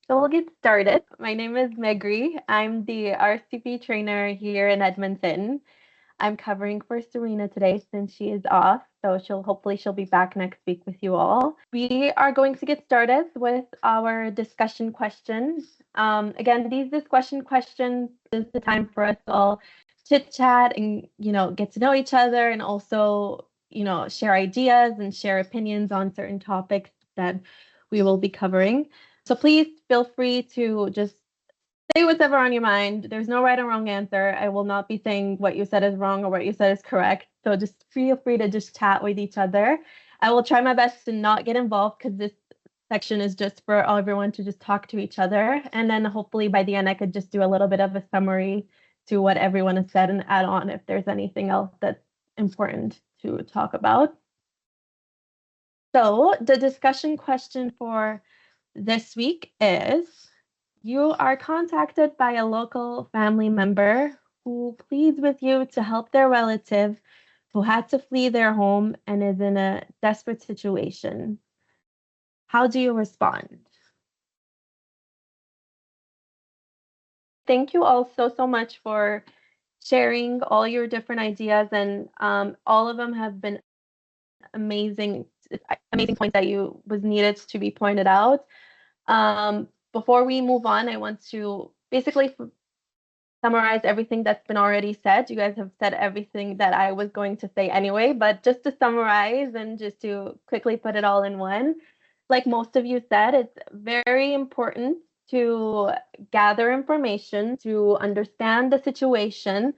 So we'll get started. My name is Megri. I'm the RCP trainer here in Edmonton. I'm covering for Serena today since she is off, so she'll be back next week with you all. We are going to get started with our discussion questions. Again, these discussion questions is the time for us to all chit chat and get to know each other and also share ideas and share opinions on certain topics that we will be covering. So please feel free to just say whatever on your mind. There's no right or wrong answer. I will not be saying what you said is wrong or what you said is correct. So just feel free to just chat with each other. I will try my best to not get involved because this section is just for everyone to just talk to each other. And then hopefully by the end, I could just do a little bit of a summary to what everyone has said and add on if there's anything else that's important to talk about. So the discussion question for this week is, you are contacted by a local family member who pleads with you to help their relative who had to flee their home and is in a desperate situation. How do you respond? Thank you all so much for sharing all your different ideas, and all of them have been amazing, amazing points that you was needed to be pointed out. Before we move on, I want to basically summarize everything that's been already said. You guys have said everything that I was going to say anyway, but just to summarize and just to quickly put it all in one, like most of you said, it's very important to gather information, to understand the situation,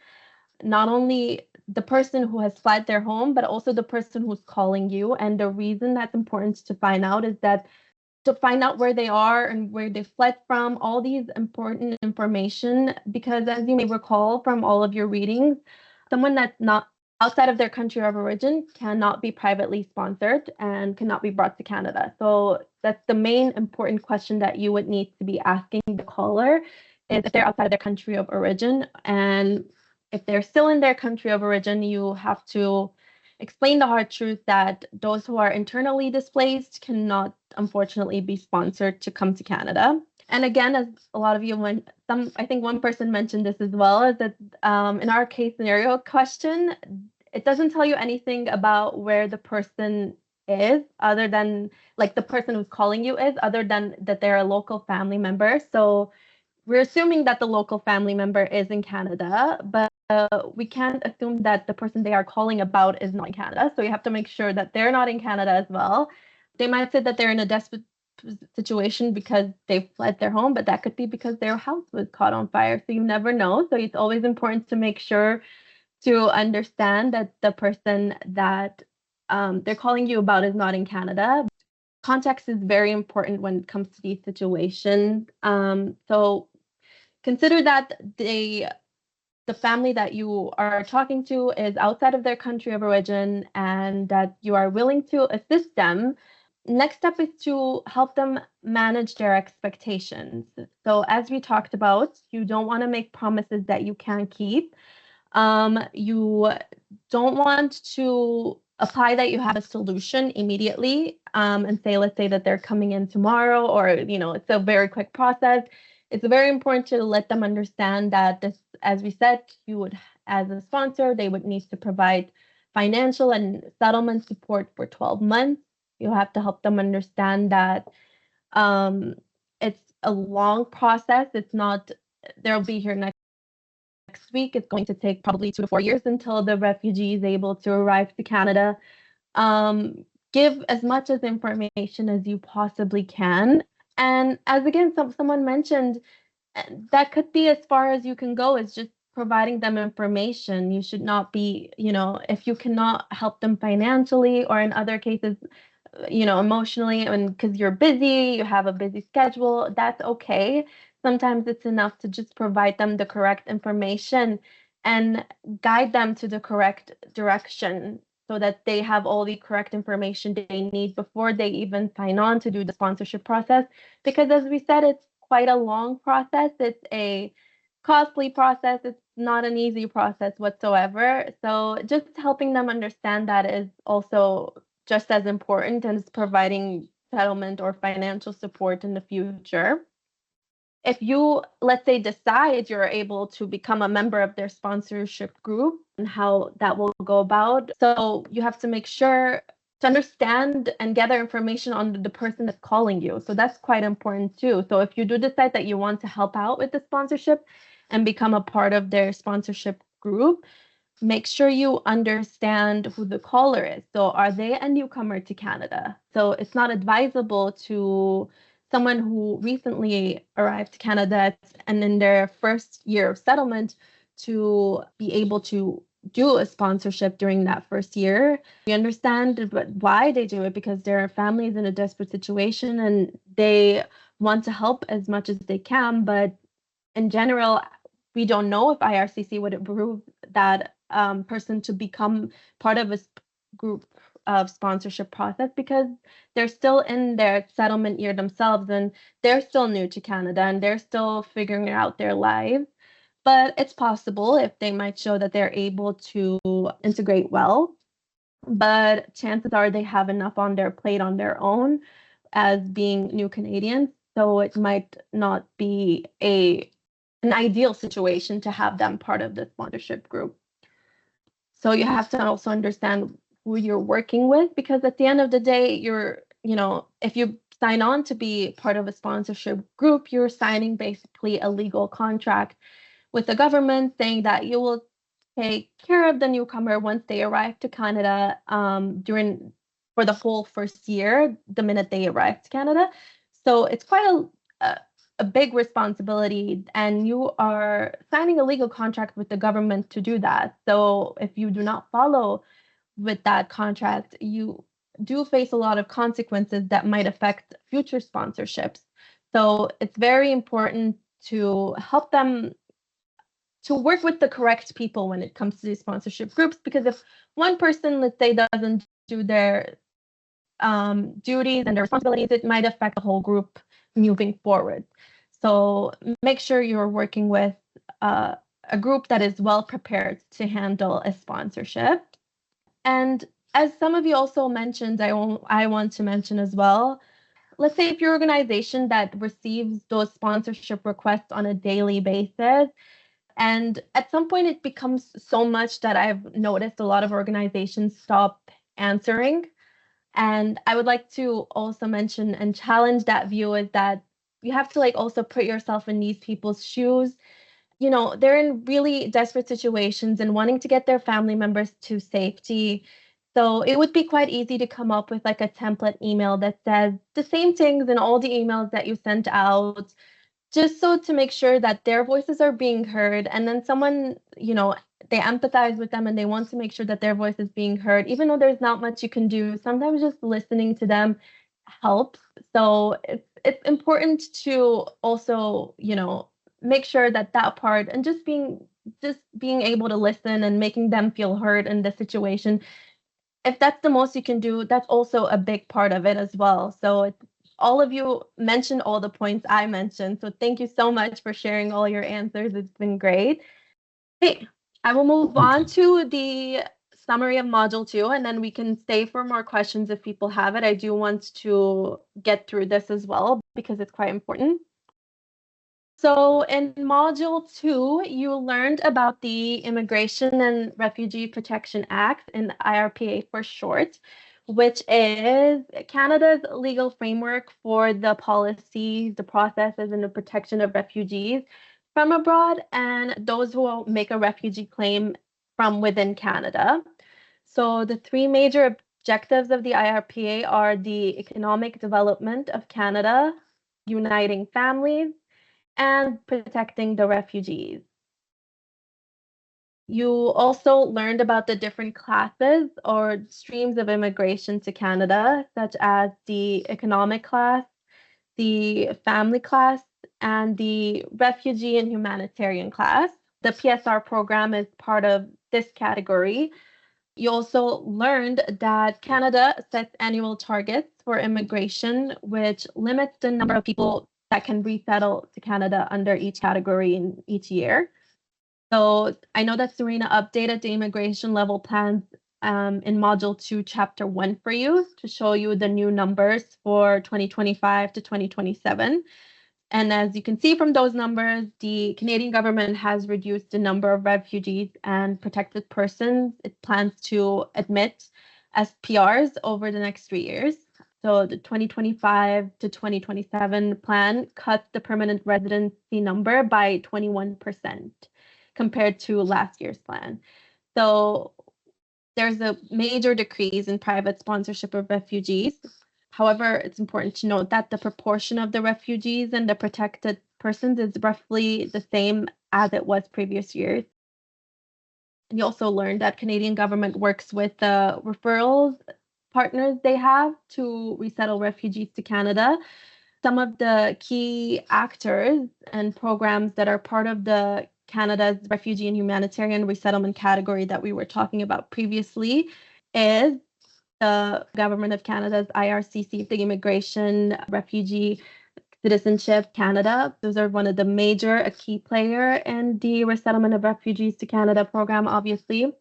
not only the person who has fled their home, but also the person who's calling you. And the reason that's important to find out is that to find out where they are and where they fled from, all these important information, because as you may recall from all of your readings, someone that's not outside of their country of origin cannot be privately sponsored and cannot be brought to Canada. So that's the main important question that you would need to be asking the caller, is if they're outside of their country of origin. And if they're still in their country of origin, you have to explain the hard truth that those who are internally displaced cannot, unfortunately, be sponsored to come to Canada. And again, as a lot of you went, I think one person mentioned this as well, is that in our case scenario question, it doesn't tell you anything about where the person is, other than like the person who's calling you is, other than that they're a local family member. So we're assuming that the local family member is in Canada, but we can't assume that the person they are calling about is not in Canada. So you have to make sure that they're not in Canada as well. They might say that they're in a desperate situation because they fled their home, but that could be because their house was caught on fire. So you never know. So it's always important to make sure to understand that the person that they're calling you about is not in Canada. Context is very important when it comes to these situations. So consider that the family that you are talking to is outside of their country of origin and that you are willing to assist them. Next step is to help them manage their expectations. So, as we talked about, you don't want to make promises that you can't keep. You don't want to apply that you have a solution immediately, and say, let's say that they're coming in tomorrow, or it's a very quick process. It's very important to let them understand that this, as we said, you would, as a sponsor, they would need to provide financial and settlement support for 12 months. You have to help them understand that it's a long process. It's not, they'll be here next week. It's going to take probably 2 to 4 years until the refugee is able to arrive to Canada. Give as much as information as you possibly can. And as again, someone mentioned, that could be as far as you can go, is just providing them information. You should not be, if you cannot help them financially or in other cases, emotionally, and because you're busy, you have a busy schedule, that's okay. Sometimes it's enough to just provide them the correct information and guide them to the correct direction so that they have all the correct information they need before they even sign on to do the sponsorship process. Because as we said, it's quite a long process. It's a costly process. It's not an easy process whatsoever. So just helping them understand that is also just as important as providing settlement or financial support in the future. if you, let's say, decide you're able to become a member of their sponsorship group and how that will go about. So you have to make sure to understand and gather information on the person that's calling you. So that's quite important too. So if you do decide that you want to help out with the sponsorship and become a part of their sponsorship group, make sure you understand who the caller is. So are they a newcomer to Canada? So it's not advisable to someone who recently arrived to Canada and in their first year of settlement to be able to do a sponsorship during that first year. We understand why they do it, because their family is in a desperate situation and they want to help as much as they can. But in general, we don't know if IRCC would approve that person to become part of a group of sponsorship process, because they're still in their settlement year themselves and they're still new to Canada and they're still figuring out their lives. But it's possible if they might show that they're able to integrate well. But chances are they have enough on their plate on their own as being new Canadians. So it might not be an ideal situation to have them part of the sponsorship group. So you have to also understand who you're working with, because at the end of the day, if you sign on to be part of a sponsorship group, you're signing basically a legal contract with the government saying that you will take care of the newcomer once they arrive to Canada for the whole first year, the minute they arrive to Canada. So it's quite a big responsibility, and you are signing a legal contract with the government to do that. So if you do not follow with that contract, you do face a lot of consequences that might affect future sponsorships. So it's very important to help them to work with the correct people when it comes to these sponsorship groups, because if one person, let's say, doesn't do their duties and their responsibilities, it might affect the whole group moving forward. So make sure you're working with a group that is well prepared to handle a sponsorship. And as some of you also mentioned, I want to mention as well, let's say if your organization that receives those sponsorship requests on a daily basis, and at some point it becomes so much that I've noticed a lot of organizations stop answering. And I would like to also mention and challenge that view, is that you have to also put yourself in these people's shoes. They're in really desperate situations and wanting to get their family members to safety. So it would be quite easy to come up with a template email that says the same things in all the emails that you sent out, just so to make sure that their voices are being heard. And then someone, they empathize with them and they want to make sure that their voice is being heard, even though there's not much you can do. Sometimes just listening to them helps. So it's important to also, make sure that part, and just being able to listen and making them feel heard in the situation, if that's the most you can do, that's also a big part of it as well. So all of you mentioned all the points I mentioned. So thank you so much for sharing all your answers. It's been great. Okay, I will move on to the summary of Module 2, and then we can stay for more questions if people have it. I do want to get through this as well because it's quite important. So in Module 2, you learned about the Immigration and Refugee Protection Act, in IRPA for short, which is Canada's legal framework for the policies, the processes, and the protection of refugees from abroad and those who will make a refugee claim from within Canada. So the three major objectives of the IRPA are the economic development of Canada, uniting families, and protecting the refugees. You also learned about the different classes or streams of immigration to Canada, such as the economic class, the family class, and the refugee and humanitarian class. The PSR program is part of this category. You also learned that Canada sets annual targets for immigration, which limits the number of people that can resettle to Canada under each category in each year. So I know that Serena updated the immigration level plans in Module 2, Chapter 1 for you to show you the new numbers for 2025 to 2027. And as you can see from those numbers, the Canadian government has reduced the number of refugees and protected persons it plans to admit as PRs over the next 3 years. So the 2025 to 2027 plan cut the permanent residency number by 21% compared to last year's plan. So there's a major decrease in private sponsorship of refugees. However, it's important to note that the proportion of the refugees and the protected persons is roughly the same as it was previous years. And you also learned that Canadian government works with the referrals partners they have to resettle refugees to Canada. Some of the key actors and programs that are part of the Canada's refugee and humanitarian resettlement category that we were talking about previously is the Government of Canada's IRCC, the Immigration, Refugee, Citizenship Canada. Those are one of the major, a key player in the Resettlement of Refugees to Canada program, obviously.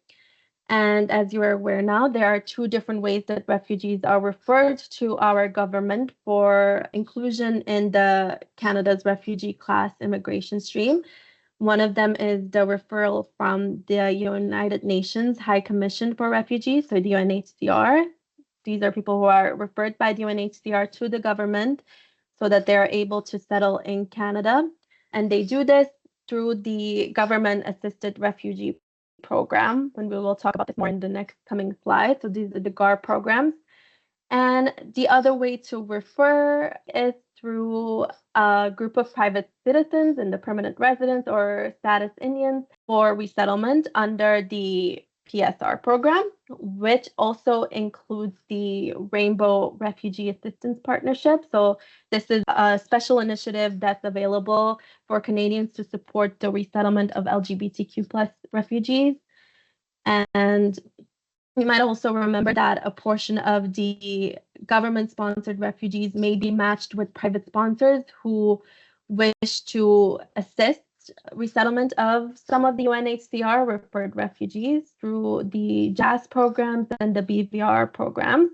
And as you are aware now, there are two different ways that refugees are referred to our government for inclusion in the Canada's refugee class immigration stream. One of them is the referral from the United Nations High Commission for Refugees, so the UNHCR. These are people who are referred by the UNHCR to the government so that they're able to settle in Canada. And they do this through the government assisted refugee program, and we will talk about this more in the next coming slide. So these are the GAR programs. And the other way to refer is through a group of private citizens and the permanent residents or status Indians for resettlement under the PSR program, which also includes the Rainbow Refugee Assistance Partnership. So this is a special initiative that's available for Canadians to support the resettlement of LGBTQ plus refugees. And you might also remember that a portion of the government-sponsored refugees may be matched with private sponsors who wish to assist resettlement of some of the UNHCR referred refugees through the JAS programs and the BVR programs.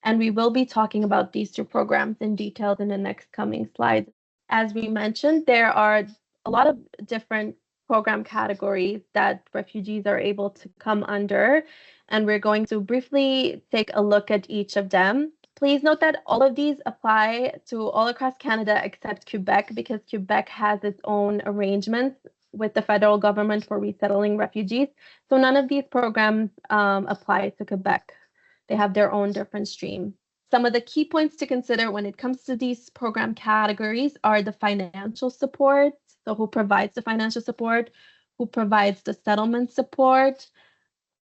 And we will be talking about these two programs in detail in the next coming slides. As we mentioned, there are a lot of different program categories that refugees are able to come under, and we're going to briefly take a look at each of them. Please note that all of these apply to all across Canada except Quebec, because Quebec has its own arrangements with the federal government for resettling refugees. So none of these programs apply to Quebec. They have their own different stream. Some of the key points to consider when it comes to these program categories are the financial support. So who provides the financial support, who provides the settlement support,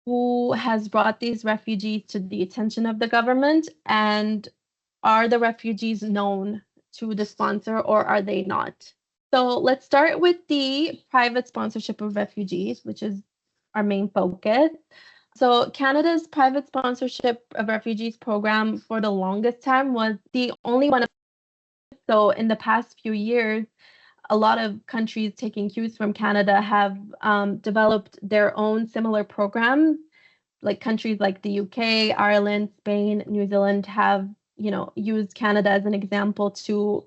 who has brought these refugees to the attention of the government, and are the refugees known to the sponsor or are they not? So let's start with the private sponsorship of refugees, which is our main focus. So Canada's private sponsorship of refugees program for the longest time was the only one. So in the past few years, a lot of countries taking cues from Canada have developed their own similar programs. Like countries like the UK, Ireland, Spain, New Zealand have, used Canada as an example to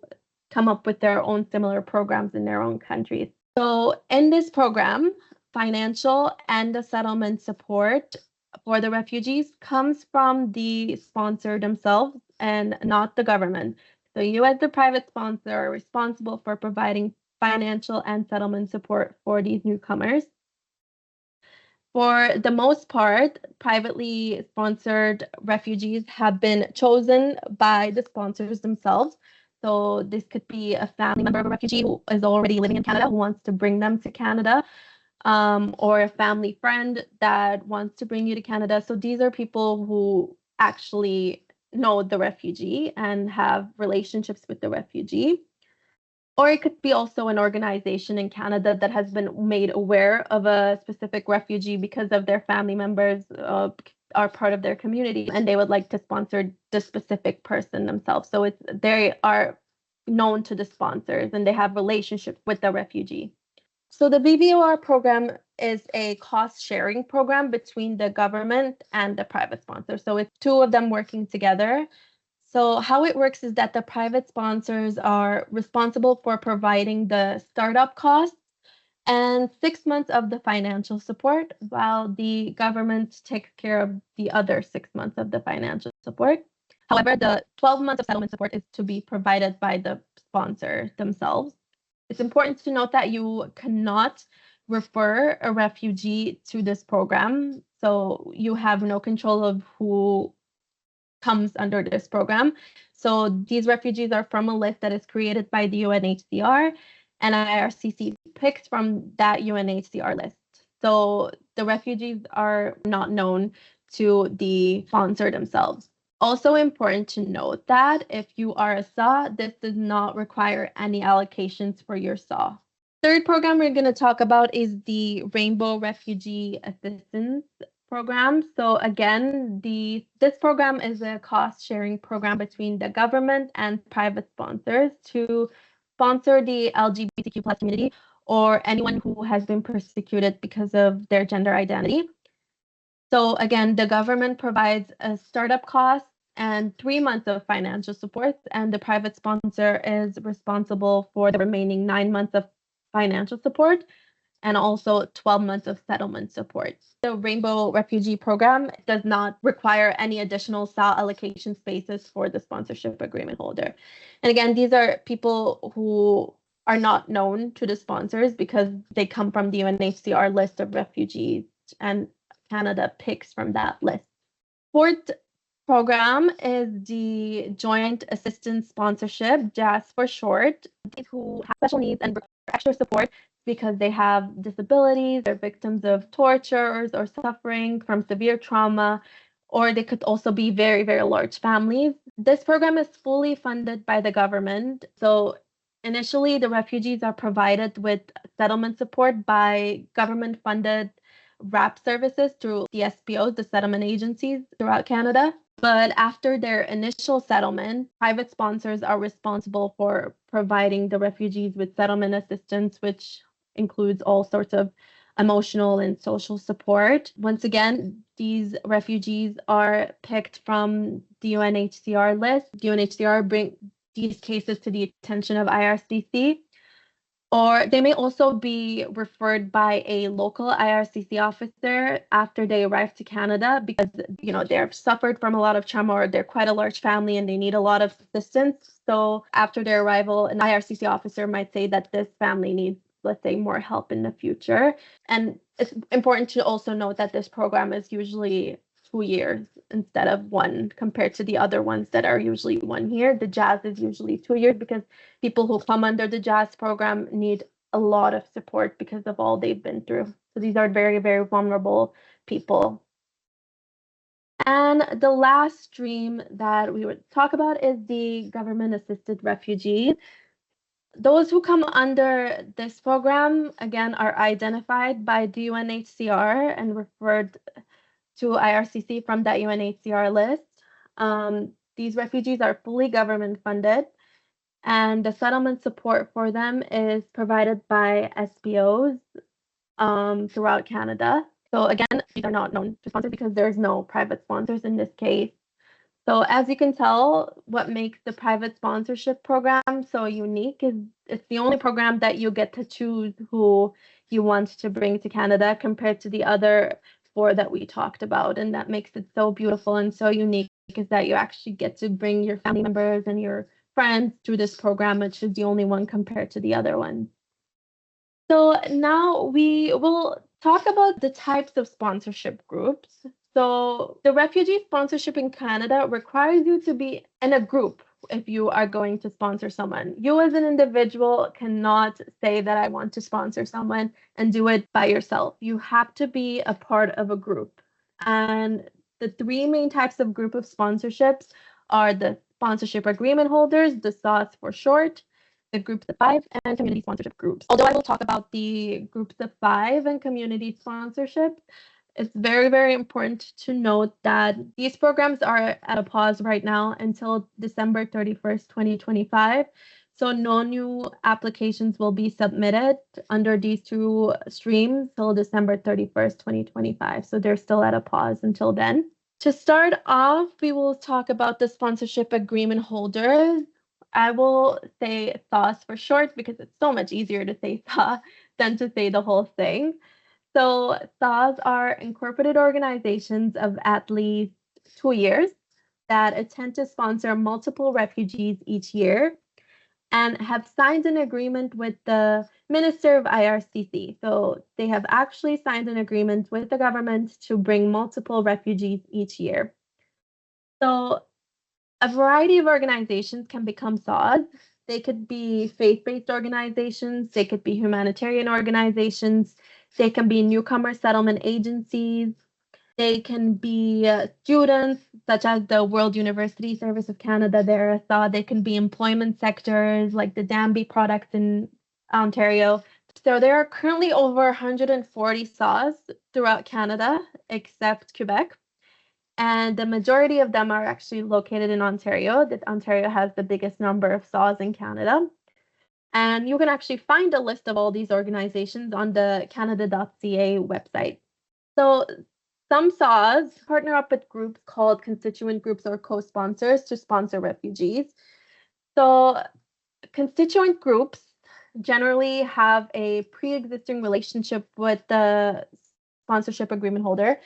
come up with their own similar programs in their own countries. So in this program, financial and the settlement support for the refugees comes from the sponsor themselves and not the government. So you as the private sponsor are responsible for providing financial and settlement support for these newcomers. For the most part, privately sponsored refugees have been chosen by the sponsors themselves. So this could be a family member of a refugee who is already living in Canada who wants to bring them to Canada, or a family friend that wants to bring you to Canada. So these are people who actually know the refugee and have relationships with the refugee. Or it could be also an organization in Canada that has been made aware of a specific refugee because of their family members are part of their community and they would like to sponsor the specific person themselves. So they are known to the sponsors and they have relationships with the refugee. So the BVOR program is a cost sharing program between the government and the private sponsor. So it's two of them working together. So how it works is that the private sponsors are responsible for providing the startup costs and 6 months of the financial support, while the government takes care of the other 6 months of the financial support. However, the 12 months of settlement support is to be provided by the sponsor themselves. It's important to note that you cannot refer a refugee to this program, so you have no control of who comes under this program. So these refugees are from a list that is created by the UNHCR, and IRCC picked from that UNHCR list. So the refugees are not known to the sponsor themselves. Also important to note that if you are a SAW, this does not require any allocations for your SAW. Third program we're going to talk about is the Rainbow Refugee Assistance Program. So again, this program is a cost-sharing program between the government and private sponsors to sponsor the LGBTQ plus community or anyone who has been persecuted because of their gender identity. So again, the government provides a startup cost and 3 months of financial support, and the private sponsor is responsible for the remaining 9 months of financial support and also 12 months of settlement support. The Rainbow Refugee Program does not require any additional SAL allocation spaces for the sponsorship agreement holder. And again, these are people who are not known to the sponsors because they come from the UNHCR list of refugees, and Canada picks from that list. Fourth program is the Joint Assistance Sponsorship, JAS for short. These who have special needs and require extra support because they have disabilities, they're victims of tortures or suffering from severe trauma, or they could also be very, very large families. This program is fully funded by the government. So initially, the refugees are provided with settlement support by government-funded RAP services through the SPOs, the settlement agencies throughout Canada. But after their initial settlement, private sponsors are responsible for providing the refugees with settlement assistance, which includes all sorts of emotional and social support. Once again, these refugees are picked from the UNHCR list. The UNHCR bring these cases to the attention of IRCC, or they may also be referred by a local IRCC officer after they arrive to Canada because, they've suffered from a lot of trauma or they're quite a large family and they need a lot of assistance. So after their arrival, an IRCC officer might say that this family needs, let's say, more help in the future. And it's important to also note that this program is usually 2 years instead of one, compared to the other ones that are usually 1 year. The JAS is usually 2 years because people who come under the JAS program need a lot of support because of all they've been through. So these are very, very vulnerable people. And the last stream that we would talk about is the government-assisted refugees. Those who come under this program, again, are identified by the UNHCR and referred to IRCC from that UNHCR list. These refugees are fully government funded, and the settlement support for them is provided by SPOs throughout Canada. So again, these are not known to sponsors because there's no private sponsors in this case. So as you can tell, what makes the private sponsorship program so unique is it's the only program that you get to choose who you want to bring to Canada compared to the other four that we talked about. And that makes it so beautiful and so unique is that you actually get to bring your family members and your friends through this program, which is the only one compared to the other ones. So now we will talk about the types of sponsorship groups. So the refugee sponsorship in Canada requires you to be in a group if you are going to sponsor someone. You as an individual cannot say that I want to sponsor someone and do it by yourself. You have to be a part of a group. And the three main types of group of sponsorships are the sponsorship agreement holders, the SAS for short, the groups of five, and community sponsorship groups. Although I will talk about the groups of five and community sponsorship, it's very, very important to note that these programs are at a pause right now until December 31st, 2025. So no new applications will be submitted under these two streams till December 31st, 2025. So they're still at a pause until then. To start off, we will talk about the sponsorship agreement holders. I will say SAWs for short because it's so much easier to say SAW than to say the whole thing. So SAWs are incorporated organizations of at least 2 years that intend to sponsor multiple refugees each year and have signed an agreement with the Minister of IRCC. So they have actually signed an agreement with the government to bring multiple refugees each year. So a variety of organizations can become SAWs. They could be faith-based organizations, they could be humanitarian organizations, they can be newcomer settlement agencies, they can be students, such as the World University Service of Canada, they're a SAW. They can be employment sectors like the Danby products in Ontario. So there are currently over 140 SAWs throughout Canada, except Quebec. And the majority of them are actually located in Ontario. That Ontario has the biggest number of SAWs in Canada. And you can actually find a list of all these organizations on the canada.ca website. So some SAWs partner up with groups called constituent groups or co-sponsors to sponsor refugees. So constituent groups generally have a pre-existing relationship with the sponsorship agreement holder.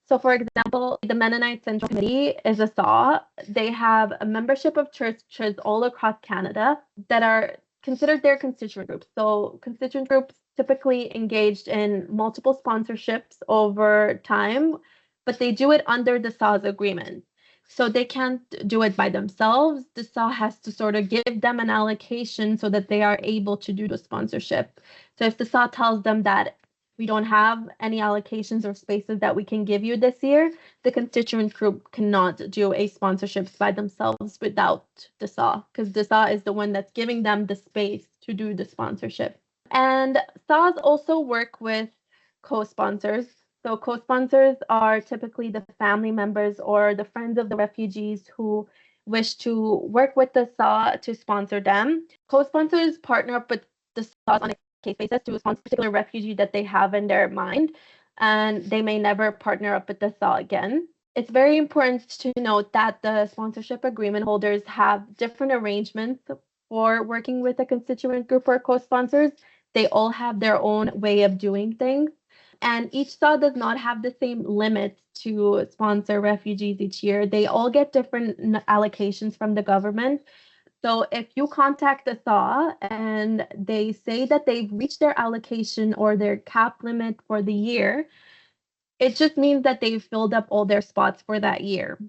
So, for example, the Mennonite Central Committee is a SAW. They have a membership of churches all across Canada that are considered their constituent groups. So, constituent groups typically engaged in multiple sponsorships over time, but they do it under the SAW's agreement. So they can't do it by themselves. The SAW has to sort of give them an allocation so that they are able to do the sponsorship. So if the SAW tells them that we don't have any allocations or spaces that we can give you this year, the constituent group cannot do a sponsorships by themselves without the SAW, because the SAW is the one that's giving them the space to do the sponsorship. And SAWs also work with co-sponsors. So co-sponsors are typically the family members or the friends of the refugees who wish to work with the SAW to sponsor them. Co-sponsors partner up with the SAWs on a case basis to sponsor a particular refugee that they have in their mind, and they may never partner up with the SAW again. It's very important to note that the sponsorship agreement holders have different arrangements for working with a constituent group or co-sponsors. They all have their own way of doing things. And each SAW does not have the same limits to sponsor refugees each year. They all get different allocations from the government. So if you contact the SAW and they say that they've reached their allocation or their cap limit for the year, it just means that they've filled up all their spots for that year.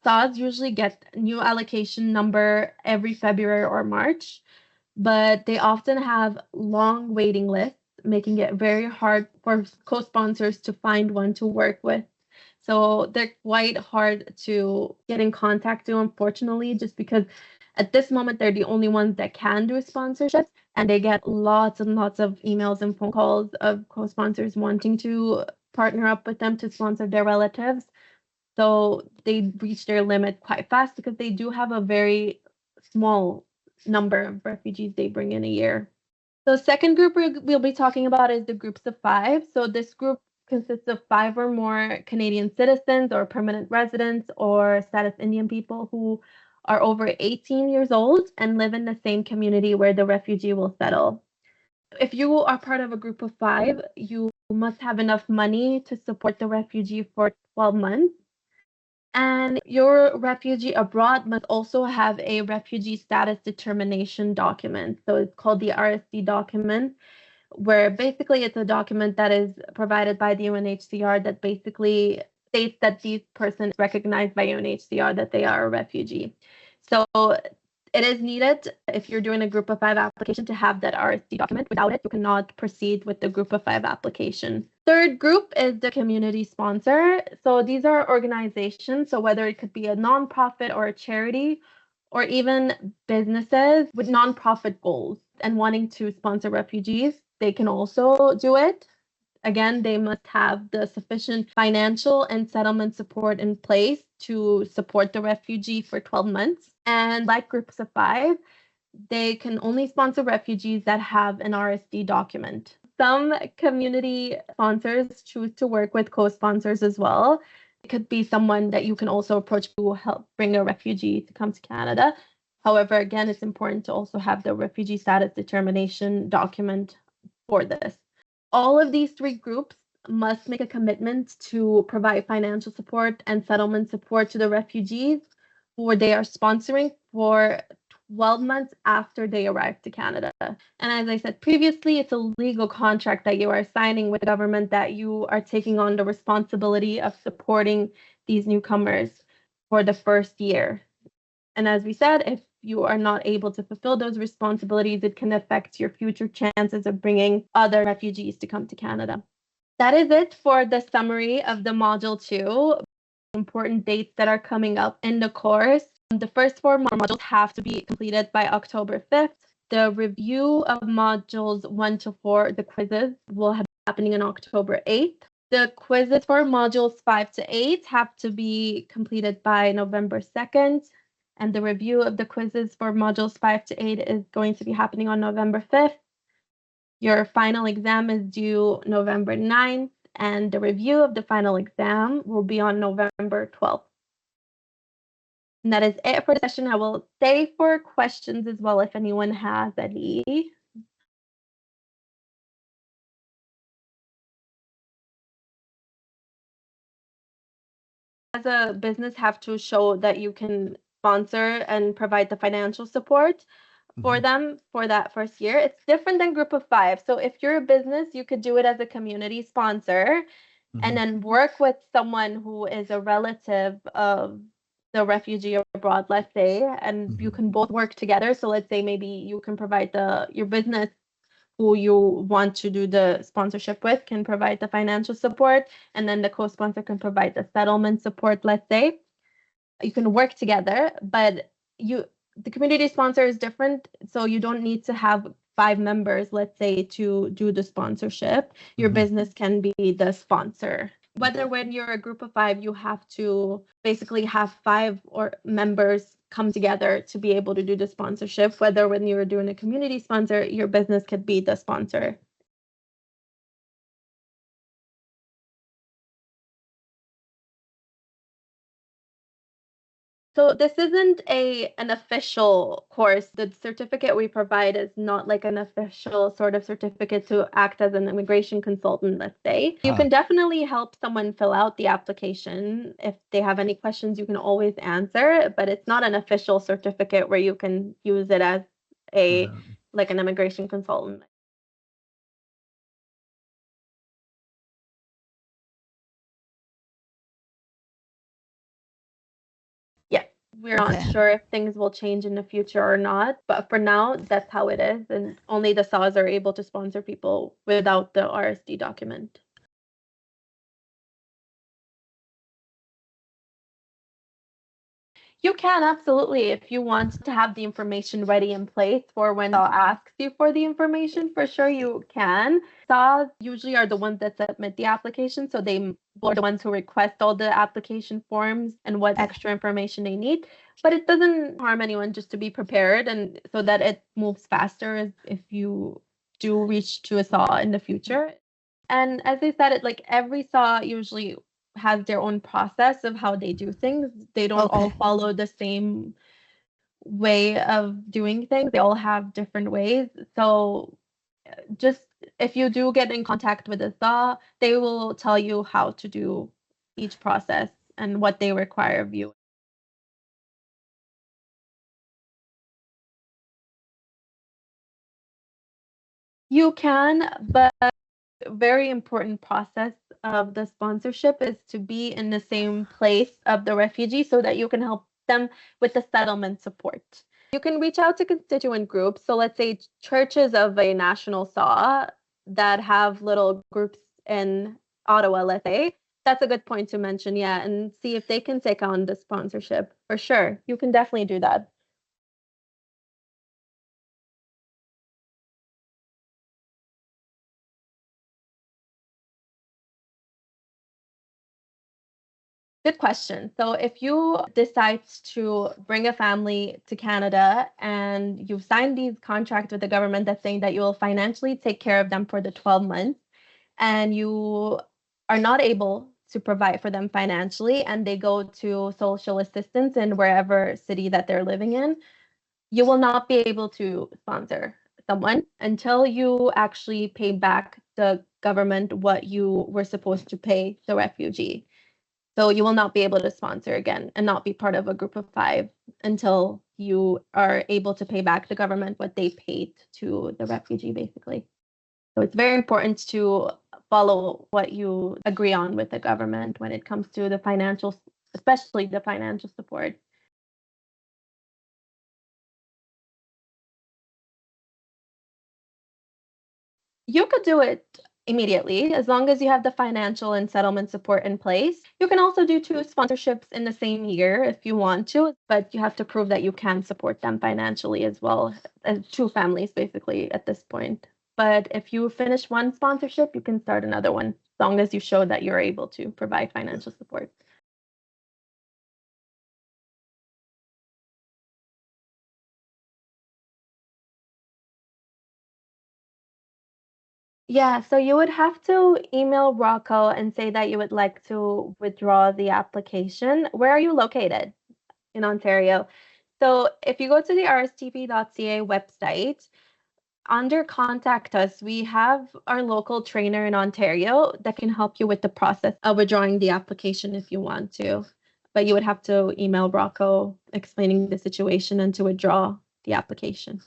SAWs usually get new allocation number every February or March, but they often have long waiting lists, making it very hard for co-sponsors to find one to work with. So they're quite hard to get in contact to, unfortunately, just because at this moment they're the only ones that can do sponsorships, and they get lots and lots of emails and phone calls of co-sponsors wanting to partner up with them to sponsor their relatives. So they reach their limit quite fast because they do have a very small number of refugees they bring in a year. The second group we'll be talking about is the groups of five. So this group consists of 5 or more Canadian citizens or permanent residents or status Indian people who are over 18 years old and live in the same community where the refugee will settle. If you are part of a group of 5, you must have enough money to support the refugee for 12 months. And your refugee abroad must also have a refugee status determination document. So it's called the RSD document, where basically it's a document that is provided by the UNHCR that basically states that this person is recognized by UNHCR that they are a refugee. So it is needed if you're doing a group of 5 application to have that RSD document. Without it, you cannot proceed with the group of 5 application. Third group is the community sponsor. So these are organizations, so whether it could be a nonprofit or a charity, or even businesses with nonprofit goals and wanting to sponsor refugees, they can also do it. Again, they must have the sufficient financial and settlement support in place to support the refugee for 12 months. And like groups of 5, they can only sponsor refugees that have an RSD document. Some community sponsors choose to work with co-sponsors as well. It could be someone that you can also approach to help bring a refugee to come to Canada. However, again, it's important to also have the refugee status determination document for this. All of these three groups must make a commitment to provide financial support and settlement support to the refugees who they are sponsoring for 12 months after they arrive to Canada. And as I said previously, it's a legal contract that you are signing with the government that you are taking on the responsibility of supporting these newcomers for the first year. And as we said, if you are not able to fulfill those responsibilities, it can affect your future chances of bringing other refugees to come to Canada. That is it for the summary of the Module 2. Important dates that are coming up in the course. The first 4 modules have to be completed by October 5th. The review of modules 1 to 4, the quizzes, will be happening on October 8th. The quizzes for modules 5 to 8 have to be completed by November 2nd. And the review of the quizzes for modules 5 to 8 is going to be happening on November 5th. Your final exam is due November 9th, and the review of the final exam will be on November 12th. And that is it for the session. I will stay for questions as well if anyone has any. As a business, have to show that you can sponsor and provide the financial support for them for that first year. It's different than group of 5. So if you're a business, you could do it as a community sponsor and then work with someone who is a relative of the refugee abroad, let's say, and you can both work together. So let's say maybe you can provide your business who you want to do the sponsorship with can provide the financial support, and then the co-sponsor can provide the settlement support, let's say. You can work together, but the community sponsor is different, so you don't need to have 5 members, let's say, to do the sponsorship. Your business can be the sponsor. Whether when you're a group of 5, you have to basically have 5 or members come together to be able to do the sponsorship. Whether when you're doing a community sponsor, your business could be the sponsor. So this isn't an official course. The certificate we provide is not like an official sort of certificate to act as an immigration consultant, let's say. You can definitely help someone fill out the application. If they have any questions, you can always answer, but it's not an official certificate where you can use it as like an immigration consultant. Yeah. We're not sure if things will change in the future or not, but for now, that's how it is. And only the SAWs are able to sponsor people without the RSD document. You can absolutely, if you want to have the information ready in place for when SAW asks you for the information, for sure you can. SAWs usually are the ones that submit the application, so they are the ones who request all the application forms and what extra information they need. But it doesn't harm anyone just to be prepared and so that it moves faster if you do reach to a SAW in the future. And as I said, like every SAW usually has their own process of how they do things. They don't all follow the same way of doing things. They all have different ways. So just if you do get in contact with a SAW, they will tell you how to do each process and what they require of you. You can, but very important process of the sponsorship is to be in the same place of the refugee so that you can help them with the settlement support. You can reach out to constituent groups. So let's say churches of a national SAW that have little groups in Ottawa, let's say. That's a good point to mention, yeah, and see if they can take on the sponsorship. For sure, you can definitely do that. Good question. So if you decide to bring a family to Canada and you've signed these contracts with the government that's saying that you will financially take care of them for the 12 months and you are not able to provide for them financially and they go to social assistance in wherever city that they're living in, you will not be able to sponsor someone until you actually pay back the government what you were supposed to pay the refugee. So you will not be able to sponsor again and not be part of a group of five until you are able to pay back the government what they paid to the refugee, basically. So it's very important to follow what you agree on with the government when it comes to the financial, especially the financial support. You could do it immediately as long as you have the financial and settlement support in place. You can also do two sponsorships in the same year if you want to, but you have to prove that you can support them financially as well as two families basically at this point. But if you finish one sponsorship, you can start another one as long as you show that you're able to provide financial support. Yeah, so you would have to email Rocco and say that you would like to withdraw the application. Where are you located? In Ontario. So if you go to the rstp.ca website, under Contact Us, we have our local trainer in Ontario that can help you with the process of withdrawing the application if you want to. But you would have to email Rocco explaining the situation and to withdraw the application.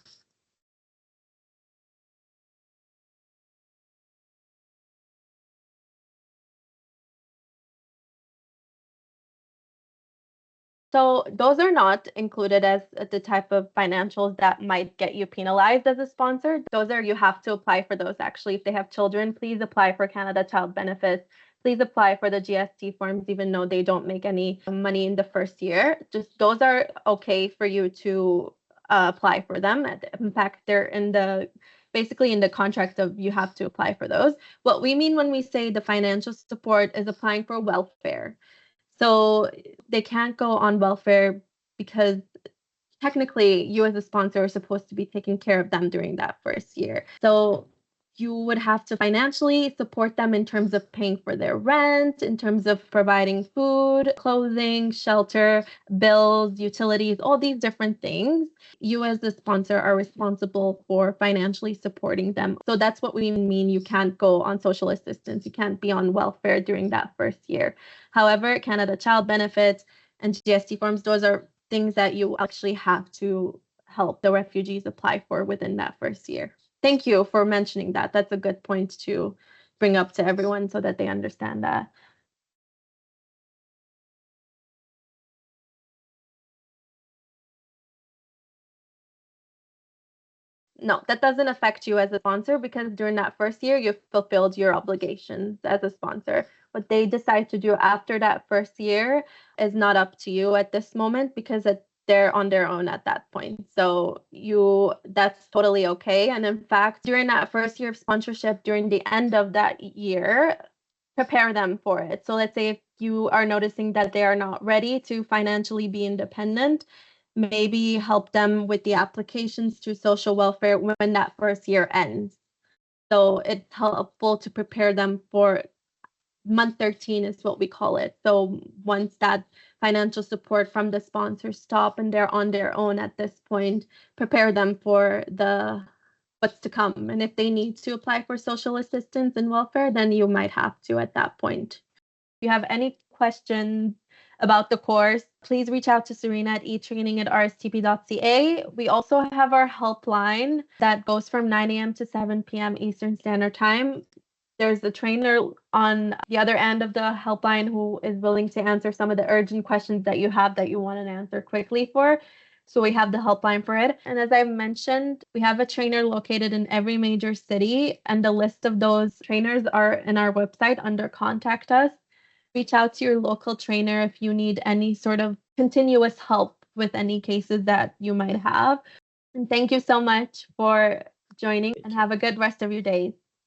So those are not included as the type of financials that might get you penalized as a sponsor. Those are you have to apply for those actually. If they have children, please apply for Canada Child Benefits. Please apply for the GST forms, even though they don't make any money in the first year. Just those are okay for you to apply for them. In fact, they're in the basically in the contract of you have to apply for those. What we mean when we say the financial support is applying for welfare. So they can't go on welfare because technically you as a sponsor are supposed to be taking care of them during that first year. So you would have to financially support them in terms of paying for their rent, in terms of providing food, clothing, shelter, bills, utilities, all these different things. You as the sponsor are responsible for financially supporting them. So that's what we mean. You can't go on social assistance. You can't be on welfare during that first year. However, Canada Child Benefits and GST forms, those are things that you actually have to help the refugees apply for within that first year. Thank you for mentioning that. That's a good point to bring up to everyone so that they understand that. No, that doesn't affect you as a sponsor because during that first year, you've fulfilled your obligations as a sponsor. What they decide to do after that first year is not up to you at this moment because they're on their own at that point. So that's totally okay. And in fact, during that first year of sponsorship, during the end of that year, prepare them for it. So let's say if you are noticing that they are not ready to financially be independent, maybe help them with the applications to social welfare when that first year ends. So it's helpful to prepare them for month 13 is what we call it. So once that financial support from the sponsors stop and they're on their own at this point, prepare them for the what's to come. And if they need to apply for social assistance and welfare, then you might have to at that point. If you have any questions about the course, please reach out to Serena at etraining@rstp.ca. We also have our helpline that goes from 9 a.m. to 7 p.m. Eastern Standard Time. There's a trainer on the other end of the helpline who is willing to answer some of the urgent questions that you have that you want an answer quickly for. So we have the helpline for it. And as I mentioned, we have a trainer located in every major city, and the list of those trainers are in our website under Contact Us. Reach out to your local trainer if you need any sort of continuous help with any cases that you might have. And thank you so much for joining and have a good rest of your day.